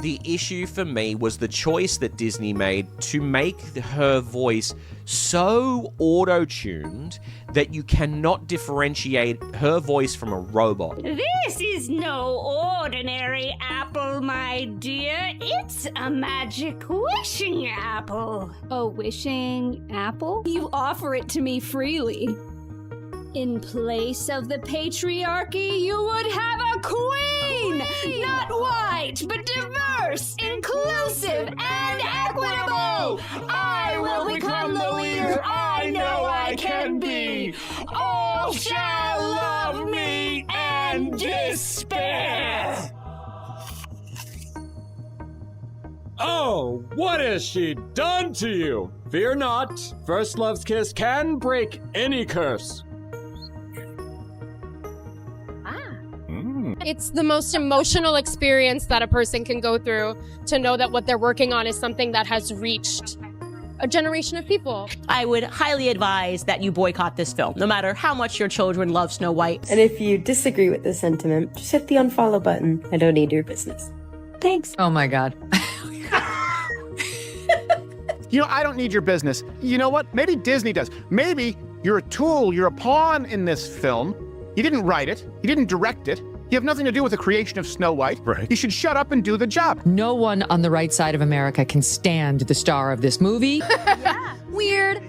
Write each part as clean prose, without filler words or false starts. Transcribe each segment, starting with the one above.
The issue for me was the choice that Disney made to make her voice so auto-tuned that you cannot differentiate her voice from a robot. This is no ordinary apple, my dear. It's a magic wishing apple. A wishing apple? You offer it to me freely. In place of the patriarchy, you would have a queen! Not white, but diverse, inclusive, and equitable! I will become the leader I know I can be! All shall love me and despair! Oh, what has she done to you? Fear not, First Love's kiss can break any curse. It's the most emotional experience that a person can go through to know that what they're working on is something that has reached a generation of people. I would highly advise that you boycott this film, no matter how much your children love Snow White. And if you disagree with this sentiment, just hit the unfollow button. I don't need your business. Thanks. Oh my God. You know, I don't need your business. You know what? Maybe Disney does. Maybe you're a tool, you're a pawn in this film. You didn't write it. You didn't direct it. You have nothing to do with the creation of Snow White. Right. You should shut up and do the job. No one on the right side of America can stand the star of this movie. Yeah. Weird.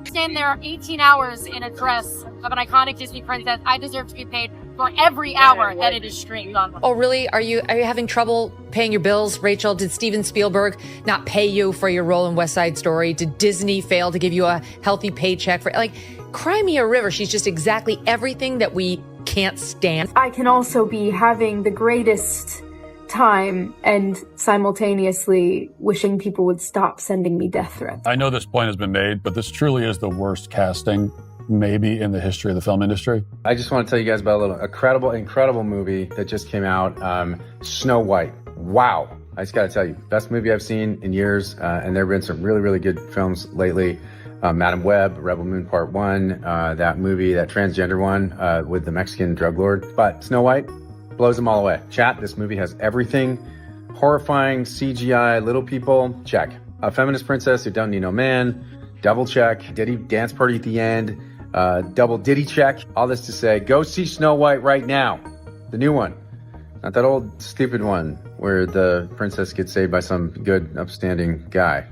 Stand there 18 hours in a dress of an iconic Disney princess. I deserve to be paid for every hour that it is streamed on. Oh, really? Are you having trouble paying your bills, Rachel? Did Steven Spielberg not pay you for your role in West Side Story? Did Disney fail to give you a healthy paycheck for, like, cry me a river? She's just exactly everything that we can't stand. I can also be having the greatest time and simultaneously wishing people would stop sending me death threats. I know this point has been made, but this truly is the worst casting maybe in the history of the film industry. I just want to tell you guys about incredible movie that just came out, Snow White. Wow. I just got to tell you, best movie I've seen in years, and there have been some really, really good films lately. Madam Web, Rebel Moon Part 1, that movie, that transgender one with the Mexican drug lord. But Snow White blows them all away. Chat, this movie has everything. Horrifying, CGI, little people, check. A feminist princess who don't need no man, double check. Diddy dance party at the end, double Diddy check. All this to say, go see Snow White right now. The new one. Not that old stupid one where the princess gets saved by some good, upstanding guy.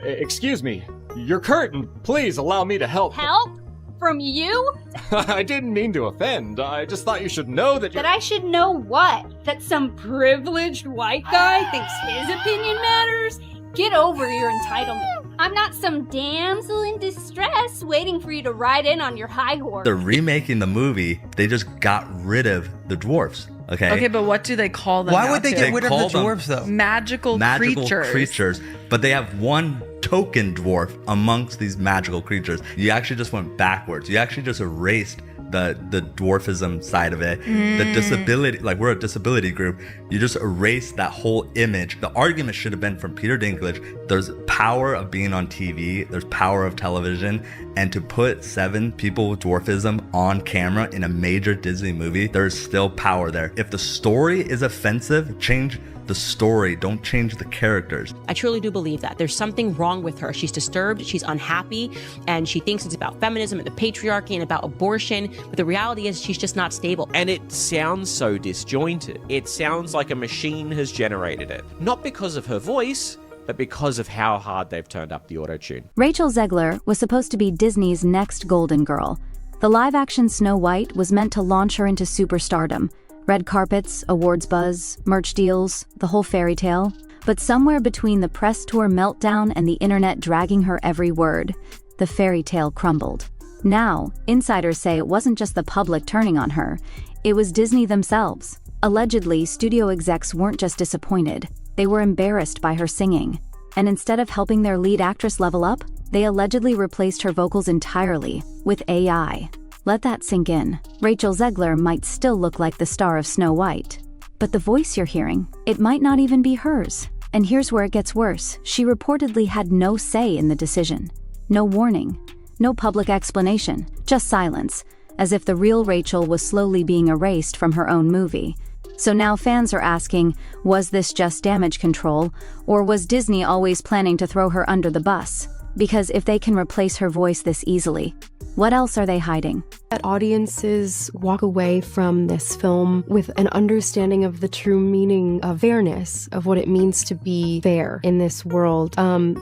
Excuse me, your curtain. Please allow me to help. Help? From you? I didn't mean to offend. I just thought you should know that That I should know what? That some privileged white guy thinks his opinion matters? Get over your entitlement. I'm not some damsel in distress waiting for you to ride in on your high horse. They're remaking the movie. They just got rid of the dwarfs. Okay, but what do they call them? Why would they get rid of the dwarfs, though? Magical creatures. But they have one token dwarf amongst these magical creatures. You actually just went backwards. You actually just erased the dwarfism side of it. The disability, like we're a disability group. You just erased that whole image. The argument should have been from Peter Dinklage. There's power of being on TV. There's power of television. And to put 7 people with dwarfism on camera in a major Disney movie, there's still power there. If the story is offensive, change the story. Don't change the characters. I truly do believe that. There's something wrong with her. She's disturbed, she's unhappy, and she thinks it's about feminism and the patriarchy and about abortion. But the reality is she's just not stable. And it sounds so disjointed. It sounds like a machine has generated it. Not because of her voice, but because of how hard they've turned up the auto-tune. Rachel Zegler was supposed to be Disney's next Golden Girl. The live-action Snow White was meant to launch her into superstardom. Red carpets, awards buzz, merch deals, the whole fairy tale. But somewhere between the press tour meltdown and the internet dragging her every word, the fairy tale crumbled. Now, insiders say it wasn't just the public turning on her, it was Disney themselves. Allegedly, studio execs weren't just disappointed, they were embarrassed by her singing. And instead of helping their lead actress level up, they allegedly replaced her vocals entirely with AI. Let that sink in. Rachel Zegler might still look like the star of Snow White. But the voice you're hearing, it might not even be hers. And here's where it gets worse. She reportedly had no say in the decision. No warning. No public explanation. Just silence. As if the real Rachel was slowly being erased from her own movie. So now fans are asking, was this just damage control, or was Disney always planning to throw her under the bus? Because if they can replace her voice this easily, what else are they hiding? That audiences walk away from this film with an understanding of the true meaning of fairness, of what it means to be fair in this world.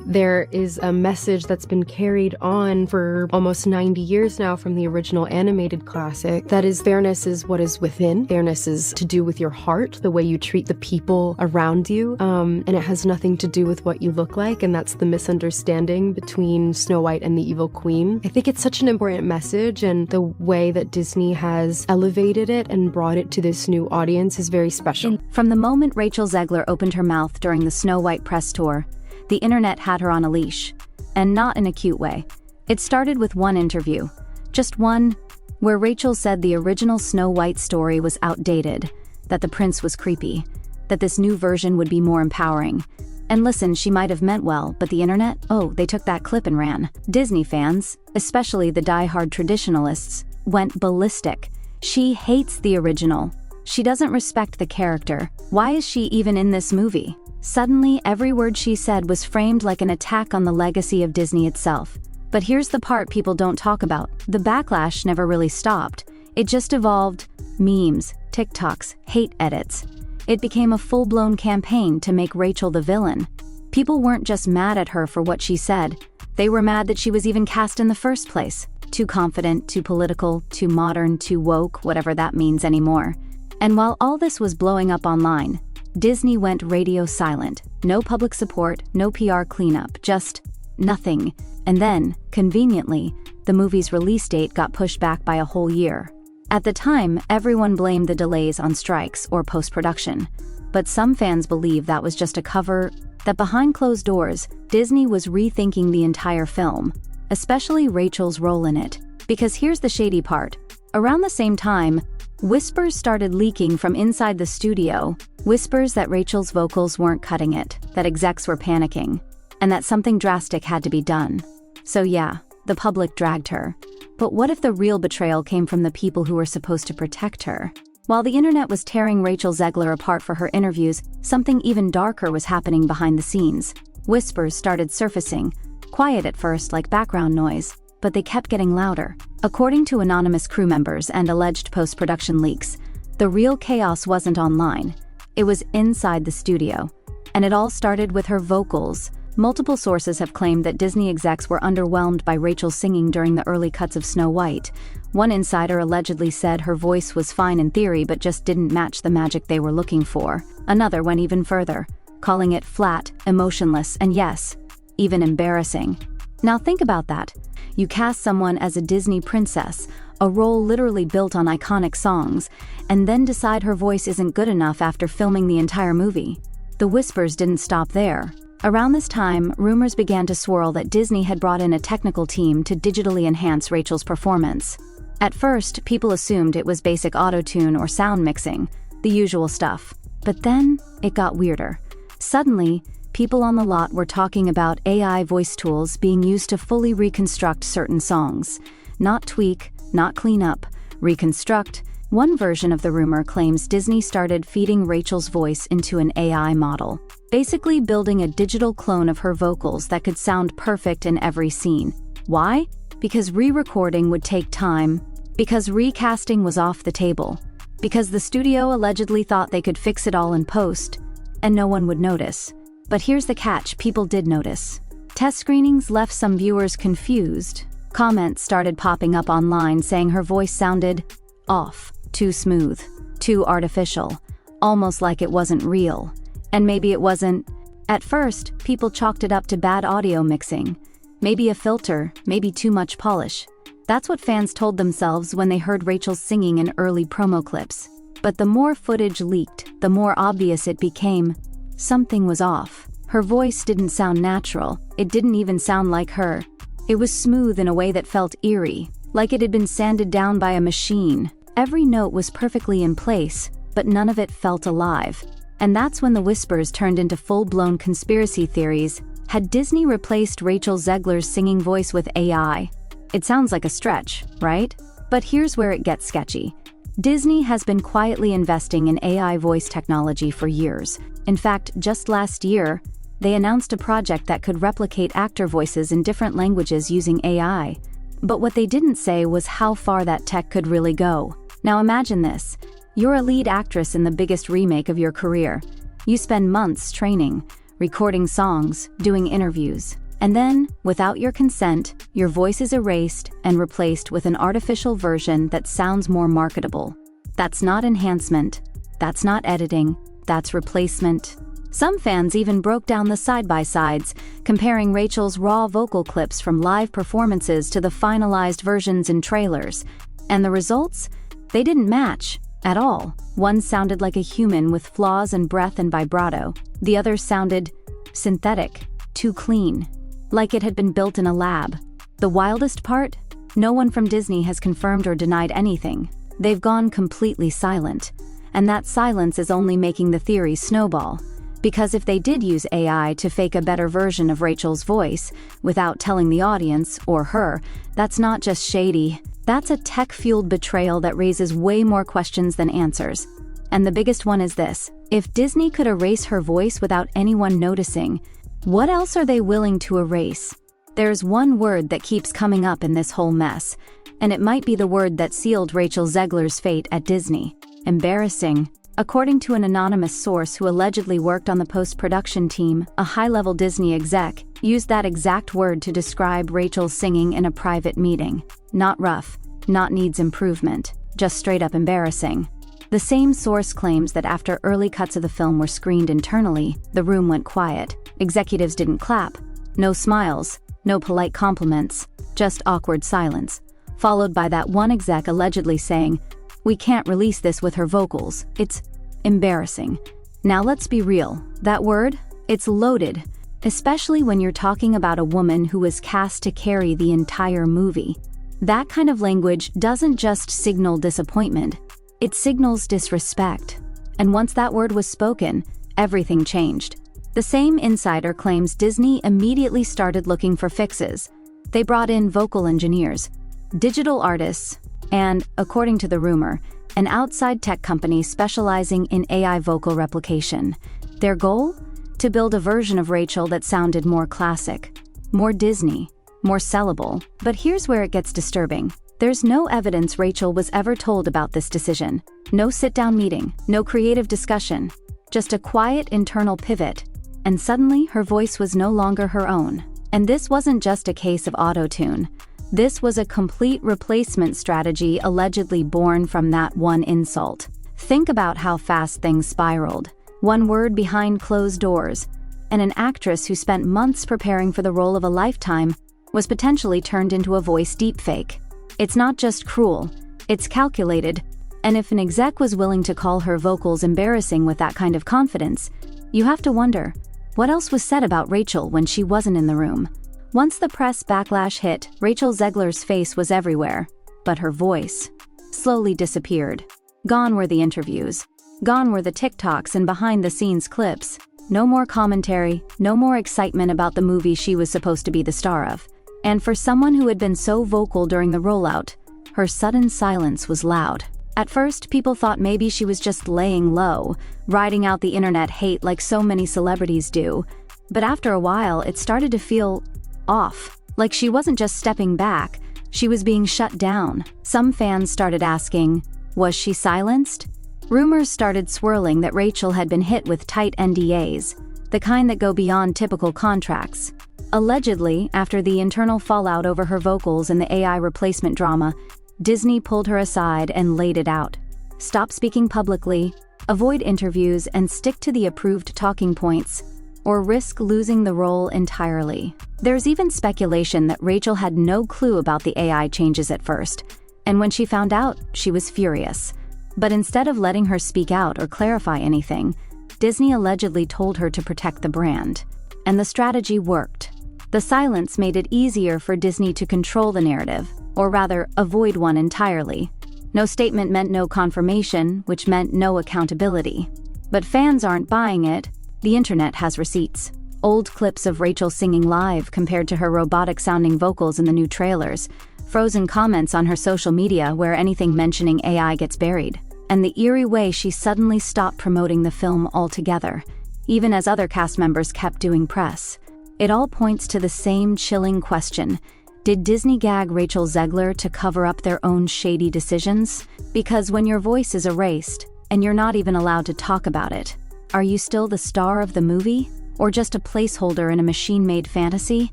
There is a message that's been carried on for almost 90 years now from the original animated classic. That is, fairness is what is within. Fairness is to do with your heart, the way you treat the people around you. And it has nothing to do with what you look like. And that's the misunderstanding between Snow White and the Evil Queen. I think it's such an important message, and the way that Disney has elevated it and brought it to this new audience is very special. From the moment Rachel Zegler opened her mouth during the Snow White press tour, the internet had her on a leash. And not in a cute way. It started with one interview, just one, where Rachel said the original Snow White story was outdated, that the prince was creepy, that this new version would be more empowering. And listen, she might have meant well, but the internet, they took that clip and ran. Disney fans, especially the die-hard traditionalists, went ballistic. She hates the original. She doesn't respect the character. Why is she even in this movie? Suddenly, every word she said was framed like an attack on the legacy of Disney itself. But here's the part people don't talk about. The backlash never really stopped. It just evolved. Memes, TikToks, hate edits. It became a full-blown campaign to make Rachel the villain. People weren't just mad at her for what she said. They were mad that she was even cast in the first place. Too confident, too political, too modern, too woke, whatever that means anymore. And while all this was blowing up online, Disney went radio silent. No public support, no PR cleanup, just nothing. And then, conveniently, the movie's release date got pushed back by a whole year. At the time, everyone blamed the delays on strikes or post-production. But some fans believe that was just a cover, that behind closed doors, Disney was rethinking the entire film, especially Rachel's role in it. Because here's the shady part. Around the same time, whispers started leaking from inside the studio, whispers that Rachel's vocals weren't cutting it, that execs were panicking, and that something drastic had to be done. So yeah, the public dragged her. But what if the real betrayal came from the people who were supposed to protect her? While the internet was tearing Rachel Zegler apart for her interviews, something even darker was happening behind the scenes. Whispers started surfacing, quiet at first like background noise, but they kept getting louder. According to anonymous crew members and alleged post-production leaks, the real chaos wasn't online. It was inside the studio. And it all started with her vocals. Multiple sources have claimed that Disney execs were underwhelmed by Rachel's singing during the early cuts of Snow White. One insider allegedly said her voice was fine in theory but just didn't match the magic they were looking for. Another went even further, calling it flat, emotionless, and yes, even embarrassing. Now think about that. You cast someone as a Disney princess, a role literally built on iconic songs, and then decide her voice isn't good enough after filming the entire movie. The whispers didn't stop there. Around this time, rumors began to swirl that Disney had brought in a technical team to digitally enhance Rachel's performance. At first, people assumed it was basic auto-tune or sound mixing, the usual stuff. But then, it got weirder. Suddenly, people on the lot were talking about AI voice tools being used to fully reconstruct certain songs. Not tweak, not clean up, reconstruct. One version of the rumor claims Disney started feeding Rachel's voice into an AI model, basically building a digital clone of her vocals that could sound perfect in every scene. Why? Because re-recording would take time, because recasting was off the table, because the studio allegedly thought they could fix it all in post, and no one would notice. But here's the catch, people did notice. Test screenings left some viewers confused. Comments started popping up online saying her voice sounded off, too smooth, too artificial, almost like it wasn't real. And maybe it wasn't. At first, people chalked it up to bad audio mixing. Maybe a filter, maybe too much polish. That's what fans told themselves when they heard Rachel singing in early promo clips. But the more footage leaked, the more obvious it became. Something was off. Her voice didn't sound natural. It didn't even sound like her. It was smooth in a way that felt eerie, like it had been sanded down by a machine. Every note was perfectly in place, but none of it felt alive. And that's when the whispers turned into full-blown conspiracy theories. Had Disney replaced Rachel Zegler's singing voice with AI? It sounds like a stretch, right? But here's where it gets sketchy. Disney has been quietly investing in AI voice technology for years. In fact, just last year, they announced a project that could replicate actor voices in different languages using AI. But what they didn't say was how far that tech could really go. Now imagine this. You're a lead actress in the biggest remake of your career. You spend months training, recording songs, doing interviews. And then, without your consent, your voice is erased and replaced with an artificial version that sounds more marketable. That's not enhancement. That's not editing. That's replacement. Some fans even broke down the side-by-sides, comparing Rachel's raw vocal clips from live performances to the finalized versions in trailers. And the results? They didn't match at all. One sounded like a human with flaws in breath and vibrato. The other sounded synthetic, too clean, like it had been built in a lab. The wildest part? No one from Disney has confirmed or denied anything. They've gone completely silent. And that silence is only making the theory snowball. Because if they did use AI to fake a better version of Rachel's voice without telling the audience, or her, that's not just shady. That's a tech-fueled betrayal that raises way more questions than answers. And the biggest one is this. If Disney could erase her voice without anyone noticing, what else are they willing to erase? There's one word that keeps coming up in this whole mess, and it might be the word that sealed Rachel Zegler's fate at Disney. Embarrassing. According to an anonymous source who allegedly worked on the post-production team, a high-level Disney exec used that exact word to describe Rachel's singing in a private meeting. Not rough, not needs improvement, just straight-up embarrassing. The same source claims that after early cuts of the film were screened internally, the room went quiet. Executives didn't clap. No smiles, no polite compliments, just awkward silence, followed by that one exec allegedly saying, "We can't release this with her vocals. It's embarrassing." Now let's be real. That word? It's loaded. Especially when you're talking about a woman who was cast to carry the entire movie. That kind of language doesn't just signal disappointment. It signals disrespect. And once that word was spoken, everything changed. The same insider claims Disney immediately started looking for fixes. They brought in vocal engineers, digital artists, and, according to the rumor, an outside tech company specializing in AI vocal replication. Their goal? To build a version of Rachel that sounded more classic, more Disney, more sellable. But here's where it gets disturbing. There's no evidence Rachel was ever told about this decision. No sit-down meeting, no creative discussion, just a quiet internal pivot. And suddenly, her voice was no longer her own. And this wasn't just a case of auto-tune. This was a complete replacement strategy allegedly born from that one insult. Think about how fast things spiraled. One word behind closed doors, and an actress who spent months preparing for the role of a lifetime was potentially turned into a voice deepfake. It's not just cruel, it's calculated, and if an exec was willing to call her vocals embarrassing with that kind of confidence, you have to wonder, what else was said about Rachel when she wasn't in the room? Once the press backlash hit, Rachel Zegler's face was everywhere, but her voice slowly disappeared. Gone were the interviews. Gone were the TikToks and behind-the-scenes clips. No more commentary, no more excitement about the movie she was supposed to be the star of. And for someone who had been so vocal during the rollout, her sudden silence was loud. At first, people thought maybe she was just laying low, riding out the internet hate like so many celebrities do. But after a while, it started to feel off. Like she wasn't just stepping back, she was being shut down. Some fans started asking, was she silenced? Rumors started swirling that Rachel had been hit with tight NDAs, the kind that go beyond typical contracts. Allegedly, after the internal fallout over her vocals and the AI replacement drama, Disney pulled her aside and laid it out. Stop speaking publicly, avoid interviews, and stick to the approved talking points, or risk losing the role entirely. There's even speculation that Rachel had no clue about the AI changes at first, and when she found out, she was furious. But instead of letting her speak out or clarify anything, Disney allegedly told her to protect the brand. And the strategy worked. The silence made it easier for Disney to control the narrative, or rather, avoid one entirely. No statement meant no confirmation, which meant no accountability. But fans aren't buying it. The internet has receipts. Old clips of Rachel singing live compared to her robotic-sounding vocals in the new trailers. frozen comments on her social media where anything mentioning AI gets buried, and the eerie way she suddenly stopped promoting the film altogether, even as other cast members kept doing press. It all points to the same chilling question: did Disney gag Rachel Zegler to cover up their own shady decisions? Because when your voice is erased, and you're not even allowed to talk about it, are you still the star of the movie? Or just a placeholder in a machine-made fantasy?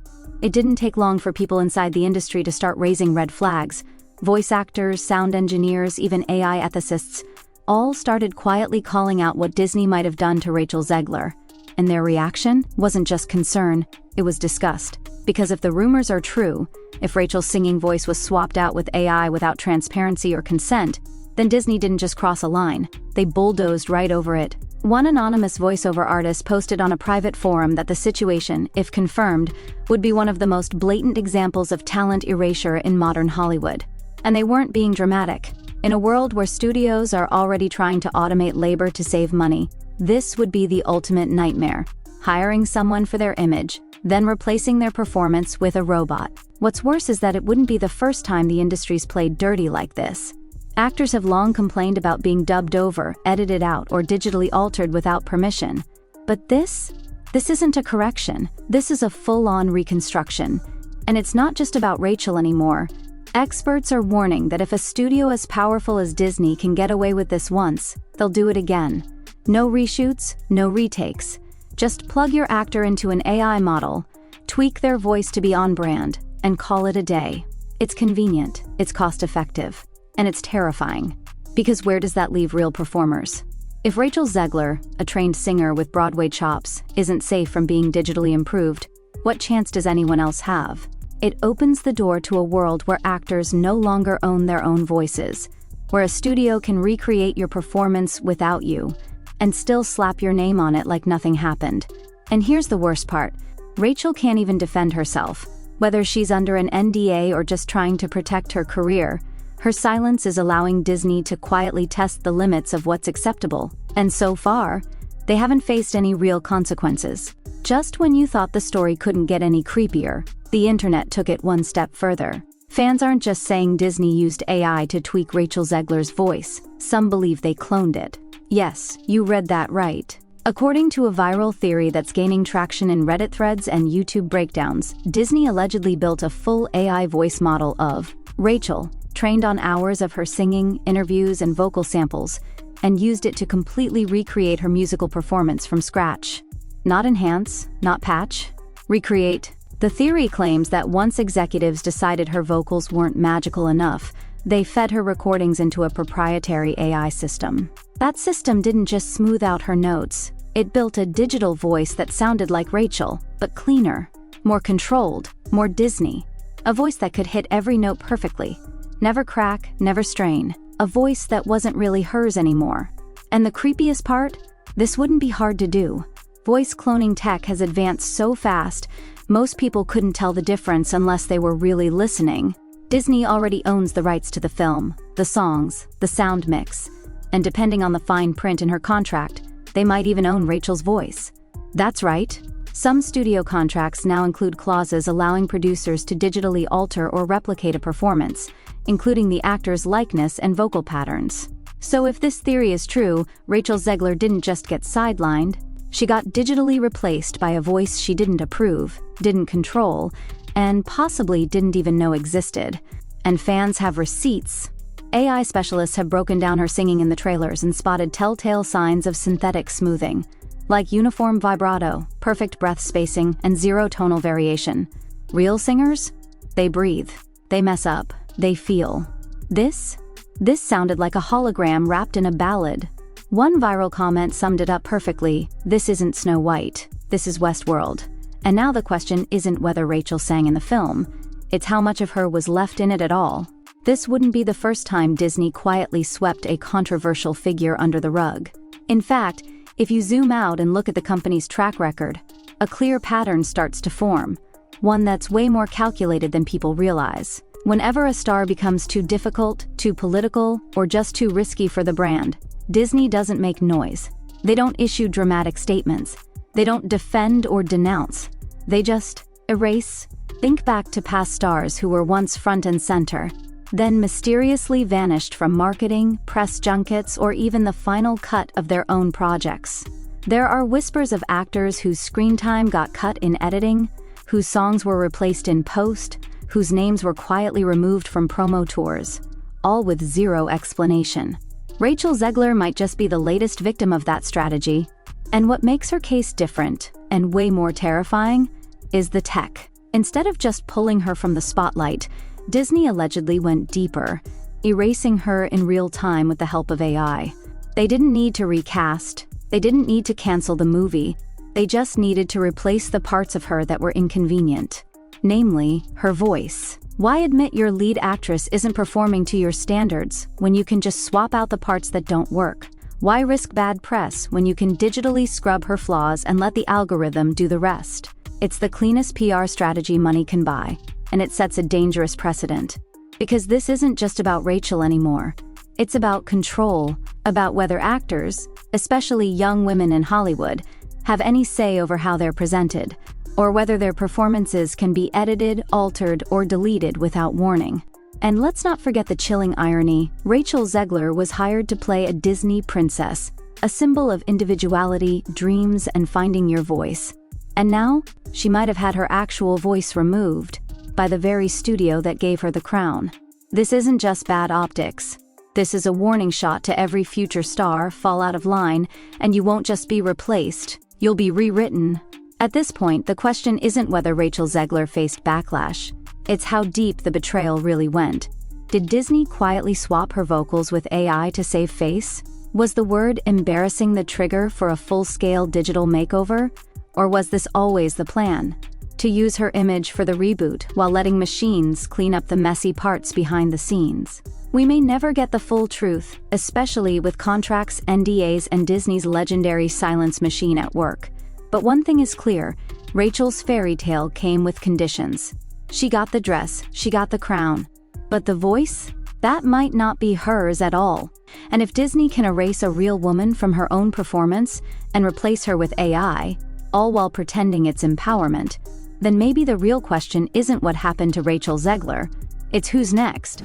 It didn't take long for people inside the industry to start raising red flags. Voice actors, sound engineers, even AI ethicists, all started quietly calling out what Disney might have done to Rachel Zegler. And their reaction wasn't just concern, it was disgust. Because if the rumors are true, if Rachel's singing voice was swapped out with AI without transparency or consent, then Disney didn't just cross a line, they bulldozed right over it. One anonymous voiceover artist posted on a private forum that the situation, if confirmed, would be one of the most blatant examples of talent erasure in modern Hollywood. And they weren't being dramatic. In a world where studios are already trying to automate labor to save money, this would be the ultimate nightmare: hiring someone for their image, then replacing their performance with a robot. What's worse is that it wouldn't be the first time the industry's played dirty like this. Actors have long complained about being dubbed over, edited out, or digitally altered without permission. But this isn't a correction. This is a full-on reconstruction. And it's not just about Rachel anymore. Experts are warning that if a studio as powerful as Disney can get away with this once, they'll do it again. No reshoots, no retakes. Just plug your actor into an AI model, tweak their voice to be on brand, and call it a day. It's convenient, it's cost-effective, and it's terrifying. Because where does that leave real performers? If Rachel Zegler, a trained singer with Broadway chops, isn't safe from being digitally improved, what chance does anyone else have? It opens the door to a world where actors no longer own their own voices, where a studio can recreate your performance without you, and still slap your name on it like nothing happened. And here's the worst part: Rachel can't even defend herself. Whether she's under an NDA or just trying to protect her career, her silence is allowing Disney to quietly test the limits of what's acceptable. And so far, they haven't faced any real consequences. Just when you thought the story couldn't get any creepier, the internet took it one step further. Fans aren't just saying Disney used AI to tweak Rachel Zegler's voice. Some believe they cloned it. Yes, you read that right. According to a viral theory that's gaining traction in Reddit threads and YouTube breakdowns, Disney allegedly built a full AI voice model of Rachel, trained on hours of her singing, interviews, and vocal samples, and used it to completely recreate her musical performance from scratch. Not enhance, not patch, recreate. The theory claims that once executives decided her vocals weren't magical enough, they fed her recordings into a proprietary AI system. That system didn't just smooth out her notes, it built a digital voice that sounded like Rachel, but cleaner, more controlled, more Disney. A voice that could hit every note perfectly. Never crack, never strain. A voice that wasn't really hers anymore. And the creepiest part? This wouldn't be hard to do. Voice cloning tech has advanced so fast, most people couldn't tell the difference unless they were really listening. Disney already owns the rights to the film, the songs, the sound mix, and depending on the fine print in her contract, they might even own Rachel's voice. That's right. Some studio contracts now include clauses allowing producers to digitally alter or replicate a performance, including the actor's likeness and vocal patterns. So if this theory is true, Rachel Zegler didn't just get sidelined, she got digitally replaced by a voice she didn't approve, didn't control, and possibly didn't even know existed. And fans have receipts. AI specialists have broken down her singing in the trailers and spotted telltale signs of synthetic smoothing, like uniform vibrato, perfect breath spacing, and zero tonal variation. Real singers? They breathe. They mess up. They feel. This sounded like a hologram wrapped in a ballad. One viral comment summed it up perfectly: "This isn't Snow White. This is Westworld." And now the question isn't whether Rachel sang in the film, it's how much of her was left in it at all. This wouldn't be the first time Disney quietly swept a controversial figure under the rug. In fact, if you zoom out and look at the company's track record, a clear pattern starts to form, one that's way more calculated than people realize. Whenever a star becomes too difficult, too political, or just too risky for the brand, Disney doesn't make noise. They don't issue dramatic statements. They don't defend or denounce. They just erase, Think back to past stars who were once front and center, then mysteriously vanished from marketing, press junkets, or even the final cut of their own projects. There are whispers of actors whose screen time got cut in editing, whose songs were replaced in post, whose names were quietly removed from promo tours, all with zero explanation. Rachel Zegler might just be the latest victim of that strategy, and what makes her case different, and way more terrifying, is the tech. Instead of just pulling her from the spotlight, Disney allegedly went deeper, erasing her in real time with the help of AI. They didn't need to recast, they didn't need to cancel the movie, they just needed to replace the parts of her that were inconvenient. Namely, her voice. Why admit your lead actress isn't performing to your standards when you can just swap out the parts that don't work? Why risk bad press when you can digitally scrub her flaws and let the algorithm do the rest? It's the cleanest PR strategy money can buy, and it sets a dangerous precedent. Because this isn't just about Rachel anymore. It's about control, about whether actors, especially young women in Hollywood, have any say over how they're presented, or whether their performances can be edited, altered, or deleted without warning. And let's not forget the chilling irony. Rachel Zegler was hired to play a Disney princess, a symbol of individuality, dreams, and finding your voice. And now, she might have had her actual voice removed by the very studio that gave her the crown. This isn't just bad optics. This is a warning shot to every future star. Fall out of line, and you won't just be replaced, you'll be rewritten. At this point, the question isn't whether Rachel Zegler faced backlash. It's how deep the betrayal really went. Did Disney quietly swap her vocals with AI to save face? Was the word embarrassing the trigger for a full-scale digital makeover? Or was this always the plan? To use her image for the reboot while letting machines clean up the messy parts behind the scenes. We may never get the full truth, especially with contracts, NDAs, and Disney's legendary silence machine at work. But one thing is clear, Rachel's fairy tale came with conditions. She got the dress, she got the crown. But the voice? That might not be hers at all. And if Disney can erase a real woman from her own performance and replace her with AI, all while pretending it's empowerment, then maybe the real question isn't what happened to Rachel Zegler, it's who's next.